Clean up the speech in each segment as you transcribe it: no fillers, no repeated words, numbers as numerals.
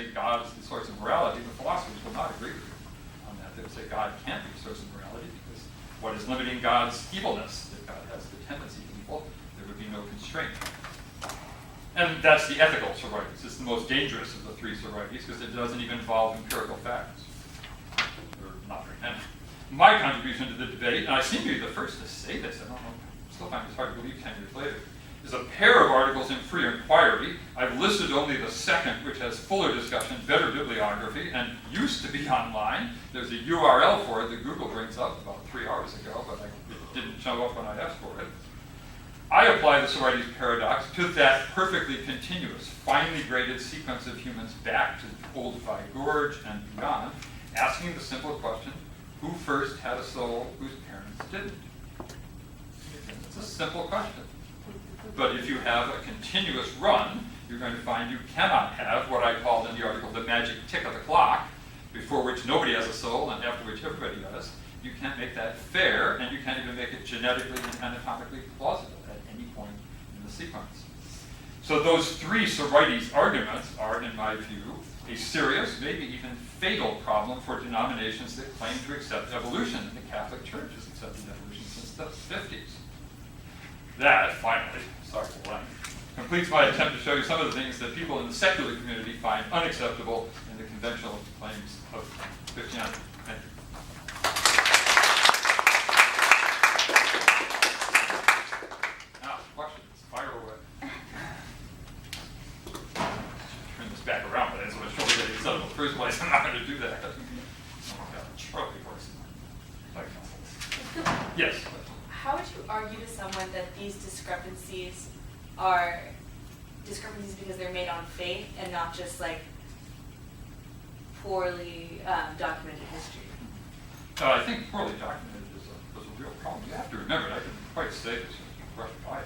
say God is the source of morality, the philosophers will not agree with you on that. They would say God can't be the source of morality because what is limiting God's evilness? If God has the tendency to evil, there would be no constraint. And that's the ethical sobriety. It's the most dangerous of the three sobrieties because it doesn't even involve empirical facts. Or not very many. My contribution to the debate, and I seem to be the first to say this, I don't know, I still find this hard to believe 10 years later, is a pair of articles in Free Inquiry. I've listed only the second, which has fuller discussion, better bibliography, and used to be online. There's a URL for it that Google brings up about 3 hours ago, but it didn't show up when I asked for it. I apply the sobrieties paradox to that perfectly continuous, finely graded sequence of humans back to old Phi Gorge and beyond, asking the simple question, who first had a soul whose parents didn't? It's a simple question. But if you have a continuous run, you're going to find you cannot have what I called in the article the magic tick of the clock, before which nobody has a soul and after which everybody does. You can't make that fair, and you can't even make it genetically and anatomically plausible at any point in the sequence. So those three sobrieties arguments are, in my view, a serious, maybe even fatal problem for denominations that claim to accept evolution, and the Catholic Church has accepted evolution since the 50s. That, finally, sorry for lying, completes my attempt to show you some of the things that people in the secular community find unacceptable in the conventional claims of Christianity. Thank you. Now, questions, fire away. Turn this back around, but I just want to show you that it's in the first place. I'm not going to do that. Charlie horse. Yes. How would you argue to someone that these discrepancies are discrepancies because they're made on faith and not just like poorly documented history? I think poorly documented is a real problem. You have to remember, I didn't quite say this, just brush by it.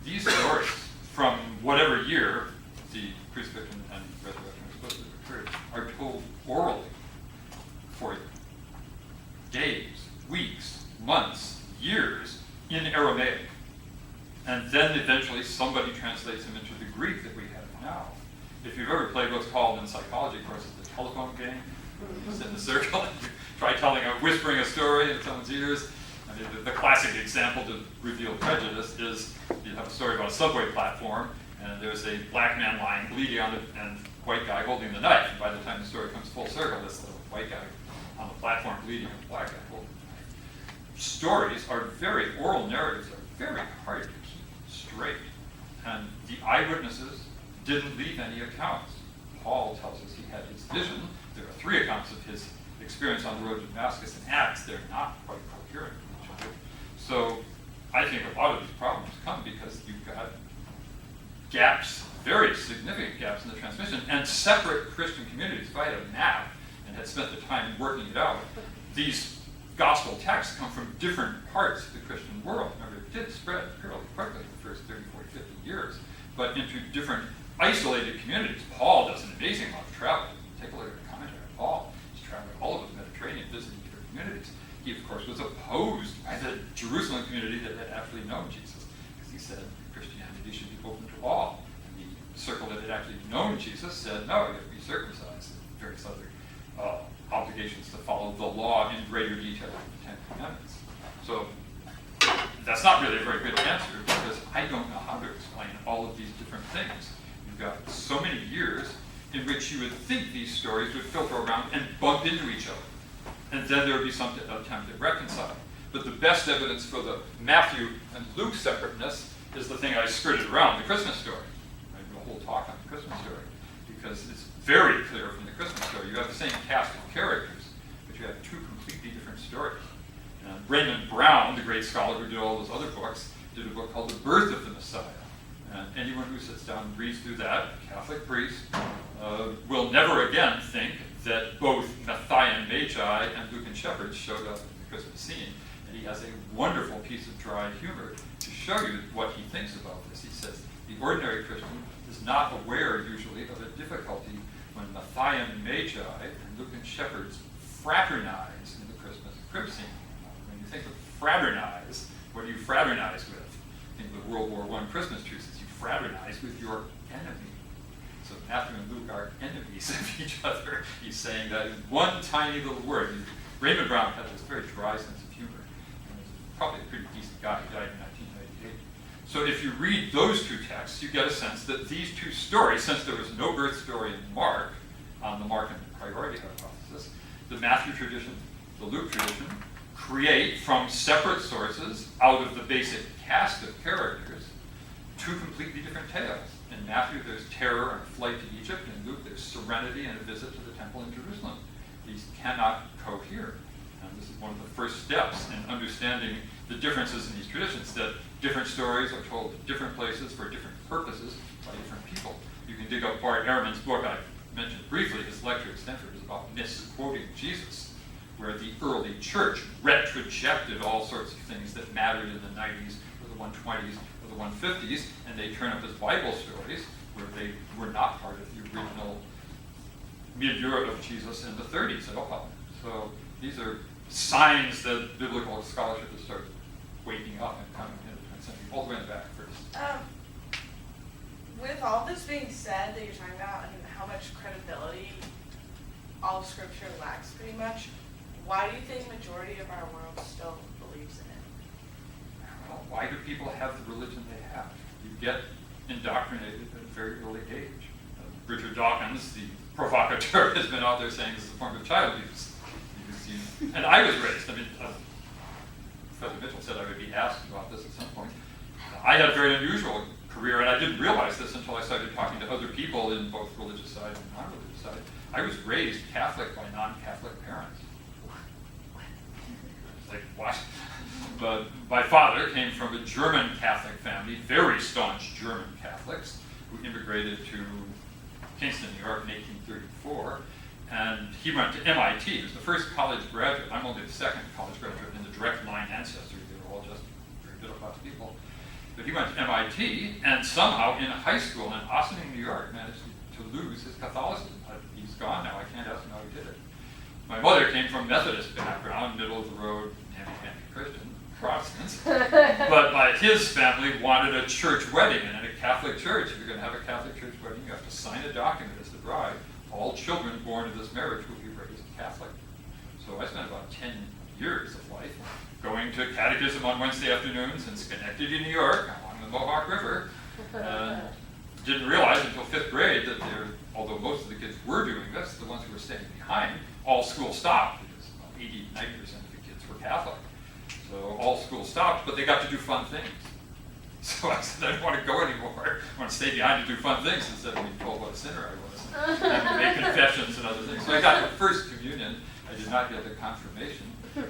These stories from whatever year the crucifixion and resurrection are supposed to have occurred are told orally for days, weeks, months, years in Aramaic. And then eventually somebody translates them into the Greek that we have now. If you've ever played what's called in psychology courses the telephone game, you sit in a circle and you try whispering a story in someone's ears. I mean, the classic example to reveal prejudice is you have a story about a subway platform, and there's a black man lying bleeding on it, and white guy holding the knife. And by the time the story comes full circle, it's the white guy on the platform bleeding and the black guy holding the knife. Stories are oral narratives are very hard to keep straight. And the eyewitnesses didn't leave any accounts. Paul tells us he had his vision. There are 3 accounts of his experience on the road to Damascus and Acts. They're not quite coherent with each other. So I think a lot of these problems come because you've got gaps, very significant gaps in the transmission, and separate Christian communities. If I had a map and had spent the time working it out, these gospel texts come from different parts of the Christian world. Remember, it did spread fairly quickly in the first 30, 40, 50 years, but into different isolated communities. Paul does an amazing amount of travel. Take a look at the commentary on Paul. He's traveling all over the Mediterranean, visiting different communities. He, of course, was opposed by the Jerusalem community that had actually known Jesus, because he said Christianity should be open to all. And the circle that had actually known Jesus said, no, you have to be circumcised, and various other obligations to follow the law in greater detail than the 10 Commandments. So that's not really a very good answer, because I don't know how to explain all of these different things. You've got so many years in which you would think these stories would filter around and bump into each other. And then there would be some attempt at reconciling. But the best evidence for the Matthew and Luke separateness is the thing I skirted around, the Christmas story. I do a whole talk on the Christmas story, because it's very clear from the Christmas story. You have the same cast of characters, but you have 2 completely different stories. Raymond Brown, the great scholar who did all those other books, did a book called The Birth of the Messiah. And anyone who sits down and reads through that, a Catholic priest, will never again think that both Matthian Magi and Lucan shepherds showed up in the Christmas scene. And he has a wonderful piece of dry humor to show you what he thinks about this. He says, the ordinary Christian is not aware usually of a difficulty when Matthian Magi and Lucan shepherds fraternize in the Christmas crib scene. When you think of fraternize, what do you fraternize with? Think of the World War I Christmas truces. You fraternize with your enemy. So Matthew and Luke are enemies of each other. He's saying that in one tiny little word. Raymond Brown had this very dry sense of humor. And he's probably a pretty decent guy. He died in 1998. So if you read those two texts, you get a sense that these two stories, since there was no birth story in Mark, on the Markan priority hypothesis, the Matthew tradition, the Luke tradition, create from separate sources, out of the basic cast of characters, two completely different tales. In Matthew, there's terror and flight to Egypt. In Luke, there's serenity and a visit to the temple in Jerusalem. These cannot cohere. And this is one of the first steps in understanding the differences in these traditions, that different stories are told in different places for different purposes by different people. You can dig up Bart Ehrman's book. I mentioned briefly his lecture at Stanford is about misquoting Jesus, where the early church retrojected all sorts of things that mattered in the 90s or the 120s or the 150s, and they turn up as Bible stories where they were not part of the original milieu of Jesus in the 30s at all. So these are signs that biblical scholarship has started waking up and coming in and sending all the way in the back first. With all this being said that you're talking about and how much credibility all of Scripture lacks pretty much, why do you think majority of our world still believes in it? Well, why do people have the religion they have? You get indoctrinated at a very early age. Richard Dawkins, the provocateur, has been out there saying this is a form of child abuse. And I was raised, Professor Mitchell said I would be asked about this at some point. I had a very unusual career, and I didn't realize this until I started talking to other people in both religious side and non-religious side. I was raised Catholic by non-Catholic parents. Like, what? But my father came from a German Catholic family, very staunch German Catholics, who immigrated to Kingston, New York in 1834. And he went to MIT. He was the first college graduate. I'm only the second college graduate in the direct line ancestry. They were all just very middle-class people. But he went to MIT, and somehow in high school in Ossining, New York, managed to lose his Catholicism. He's gone now. I can't ask him how he did it. My mother came from Methodist background, middle of the road, namby-pamby Christian, Protestants. But his family wanted a church wedding, and in a Catholic church, if you're going to have a Catholic church wedding, you have to sign a document as the bride. All children born in this marriage will be raised Catholic. So I spent about 10 years of life going to catechism on Wednesday afternoons in Schenectady, New York, along the Mohawk River. And didn't realize until 5th grade that although most of the kids were doing this, the ones who were staying behind, all school stopped because about 80-90% of the kids were Catholic. So all school stopped, but they got to do fun things. So I said, I don't want to go anymore. I want to stay behind to do fun things instead of being told what a sinner I was and have to make confessions and other things. So I got the first communion. I did not get the confirmation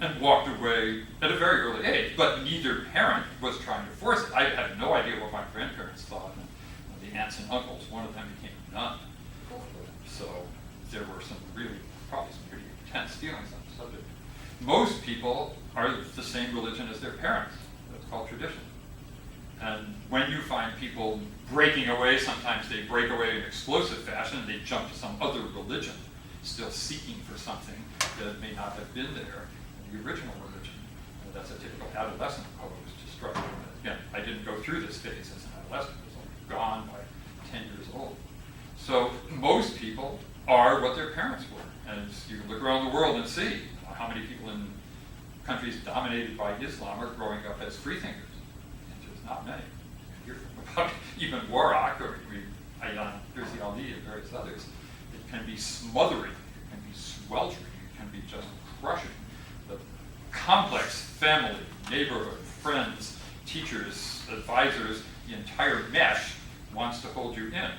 and walked away at a very early age. But neither parent was trying to force it. I had no idea what my grandparents thought. And the aunts and uncles, one of them became a nun. So there were probably some pretty intense feelings on the subject. Most people are the same religion as their parents. That's called tradition. And when you find people breaking away, sometimes they break away in explosive fashion, they jump to some other religion, still seeking for something that may not have been there in the original religion. And that's a typical adolescent pose to struggle with. Again, I didn't go through this phase as an adolescent. I was only gone by 10 years old. So most people are what their parents were. And you can look around the world and see how many people in countries dominated by Islam are growing up as freethinkers. Not many. You hear about even Warrock or Ayaan Hirsi Ali and various others. It can be smothering, it can be sweltering, it can be just crushing. The complex family, neighborhood, friends, teachers, advisors, the entire mesh wants to hold you in.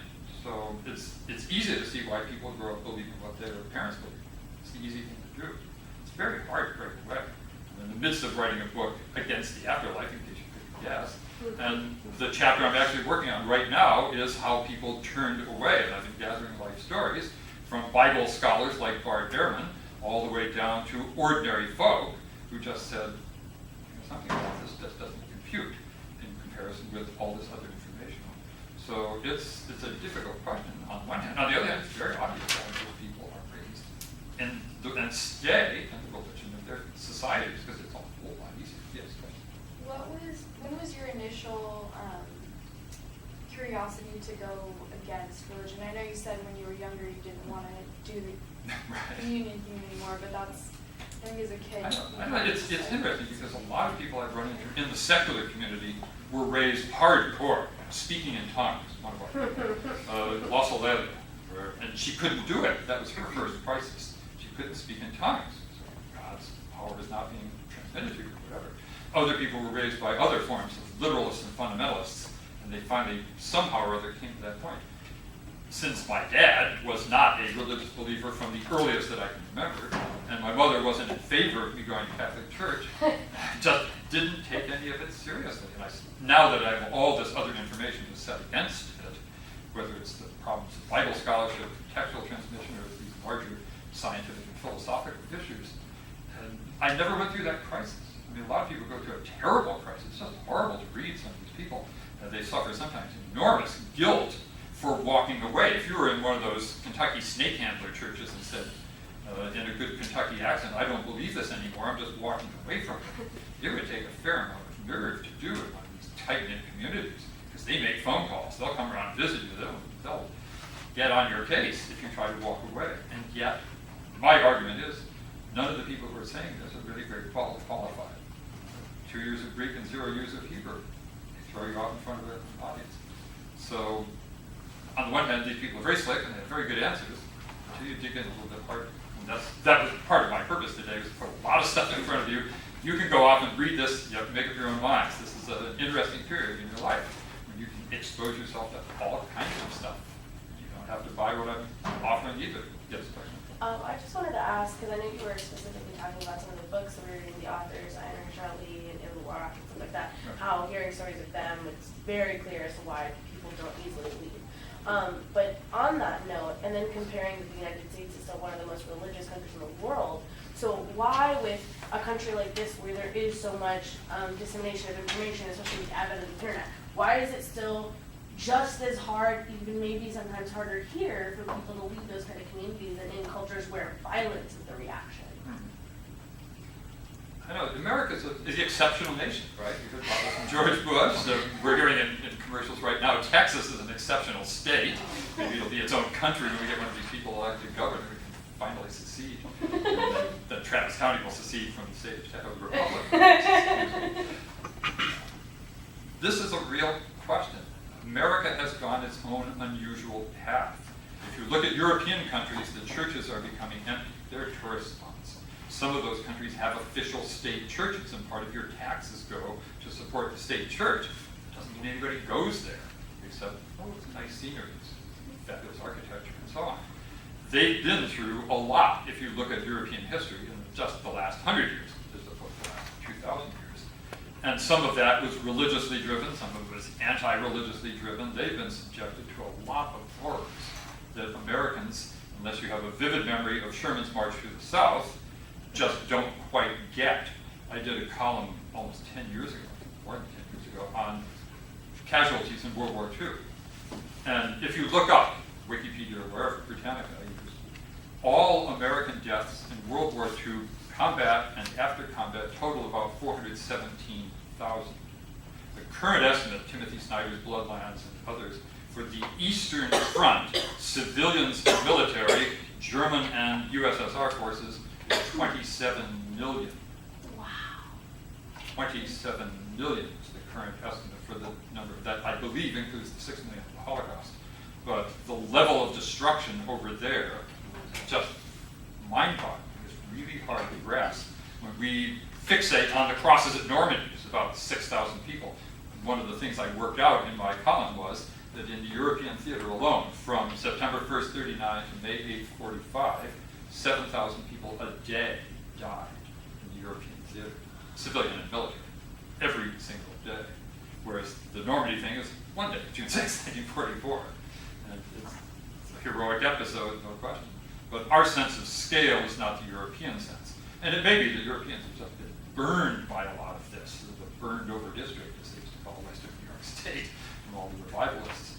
So it's easy to see why people grow up believing what their parents believe. It's the easy thing to do. It's very hard to break away. I'm in the midst of writing a book against the afterlife, in case you couldn't guess. And the chapter I'm actually working on right now is how people turned away. And I've been gathering life stories from Bible scholars like Bart Ehrman all the way down to ordinary folk who just said, something about this just doesn't compute in comparison with all this other information. So it's a difficult question on one hand. On the other hand, it's very obvious that those people are raised and stay in the religion of their societies because it's a whole lot easier. Yes, question. When was your initial curiosity to go against religion? I know you said when you were younger you didn't want to do the Right. communion thing anymore, but that's, I think as a kid. I know, it's interesting because a lot of people I've run into in the secular community were raised hardcore, speaking in tongues. One of our La Soleil, and she couldn't do it. That was her first crisis. She couldn't speak in tongues. So God's power is not being transmitted to you, or whatever. Other people were raised by other forms of literalists and fundamentalists, and they finally, somehow or other, came to that point. Since my dad was not a religious believer from the earliest that I can remember, and my mother wasn't in favor of me going to Catholic Church, I just didn't take any of it seriously. And now that I have all this other information to set against it, whether it's the problems of Bible scholarship, textual transmission, or these larger scientific and philosophical issues, and I never went through that crisis. I mean, a lot of people go through a terrible crisis. It's just horrible to read some of these people. They suffer sometimes enormous guilt for walking away. If you were in one of those Kentucky snake handler churches and said, in a good Kentucky accent, I don't believe this anymore, I'm just walking away from it, it would take a fair amount of nerve to do it on these tight-knit communities, because they make phone calls. They'll come around and visit you. They'll get on your case if you try to walk away. And yet, my argument is, none of the people who are saying this are really very qualified. 2 years of Greek and 0 years of Hebrew. They throw you out in front of an audience. So, on the one hand, these people are very slick and they have very good answers until you dig in a little bit harder. And that was part of my purpose today, was to put a lot of stuff in front of you. You can go off and read this, you have to make up your own minds. This is an interesting period in your life when you can expose yourself to all kinds of stuff. You don't have to buy what I'm offering either. Yes, question. I just wanted to ask, because I know you were specifically talking about some of the books that we were reading, the authors, Ayn Charlie and Ibn Waraq and stuff like that, how hearing stories of them, it's very clear as to why people don't easily leave. But on that note, and then comparing the United States is still one of the most religious countries in the world, so why with a country like this where there is so much dissemination of information, especially with the advent of the internet, why is it still just as hard, even maybe sometimes harder here, for people to leave those kind of communities than in cultures where violence is the reaction? I know, America is the exceptional nation, right? You heard about this from George Bush. So we're hearing in commercials right now, Texas is an exceptional state. Maybe it'll be its own country when we get one of these people elected governor who can finally secede. And then Travis County will secede from the state of the Republic. This is a real question. America has gone its own unusual path. If you look at European countries, the churches are becoming empty. They're tourist spots. Some of those countries have official state churches, and part of your taxes go to support the state church. It doesn't mean anybody goes there, except, oh, it's nice scenery, it's fabulous architecture, and so on. They've been through a lot, if you look at European history, in just the last 100 years, as opposed to the last 2,000 years. And some of that was religiously driven, some of it was anti-religiously driven. They've been subjected to a lot of horrors that Americans, unless you have a vivid memory of Sherman's March through the South, just don't quite get. I did a column almost 10 years ago, more than 10 years ago, on casualties in World War II. And if you look up Wikipedia or wherever, Britannica, all American deaths in World War II, combat and after combat, total about 417,000. The current estimate, Timothy Snyder's Bloodlands and others, for the Eastern Front, civilians and military, German and USSR forces, is 27 million. Wow. 27 million is the current estimate for the number. That, I believe, includes the 6 million of the Holocaust. But the level of destruction over there is just mind-boggling. It's really hard to grasp. When we fixate on the crosses at Normandy, it's about 6,000 people. One of the things I worked out in my column was that in the European theater alone, from September 1st, 39 to May 8th, 45, 7,000 people a day died in the European theater, civilian and military, every single day. Whereas the Normandy thing is one day, June 6th, 1944. And it's a heroic episode, no question. But our sense of scale is not the European sense. And it may be that Europeans have just been burned by a lot of this, the burned over district, as they used to call Western New York State, from all the revivalists.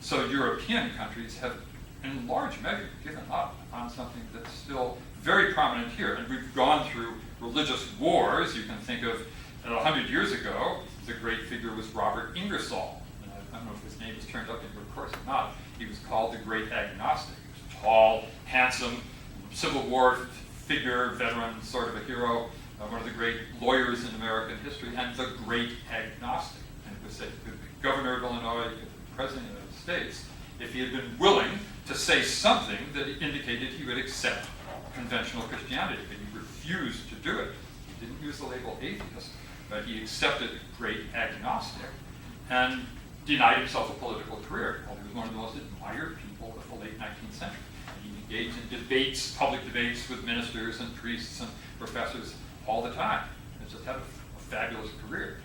So European countries have, in large measure, given up on something that's still very prominent here. And we've gone through religious wars. You can think of 100 years ago, the great figure was Robert Ingersoll. And I don't know if his name has turned up in your course or not. He was called the great agnostic. He was tall, handsome, Civil War figure, veteran, sort of a hero, one of the great lawyers in American history, and the great agnostic. And it was said he could be governor of Illinois, he could be president of the United States, if he had been willing to say something that indicated he would accept conventional Christianity, but he refused to do it. He didn't use the label atheist, but he accepted great agnostic and denied himself a political career. Well, he was one of the most admired people of the late 19th century. And he engaged in debates, public debates with ministers and priests and professors all the time. He just had a fabulous career.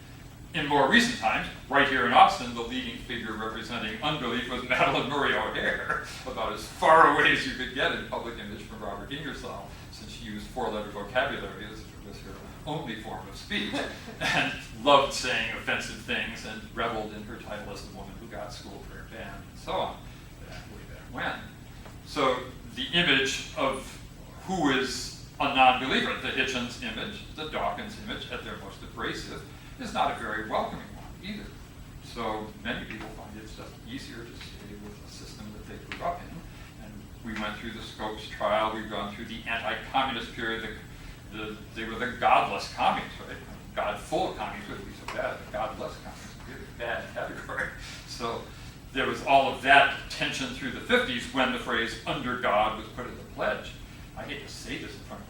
In more recent times, right here in Austin, the leading figure representing unbelief was Madalyn Murray O'Hair, about as far away as you could get in public image from Robert Ingersoll, since she used four-letter vocabulary as it was her only form of speech, and loved saying offensive things and reveled in her title as the woman who got school prayer banned, and so on, way back when. So the image of who is a non-believer, the Hitchens image, the Dawkins image, at their most abrasive, is not a very welcoming one either. So many people find it's just easier to stay with a system that they grew up in. And we went through the Scopes trial, we've gone through the anti-communist period, they were the godless commies, right? God-full commies wouldn't be so bad, but godless commies would be a bad category. So there was all of that tension through the 50s when the phrase under God was put in the pledge. I hate to say this in front of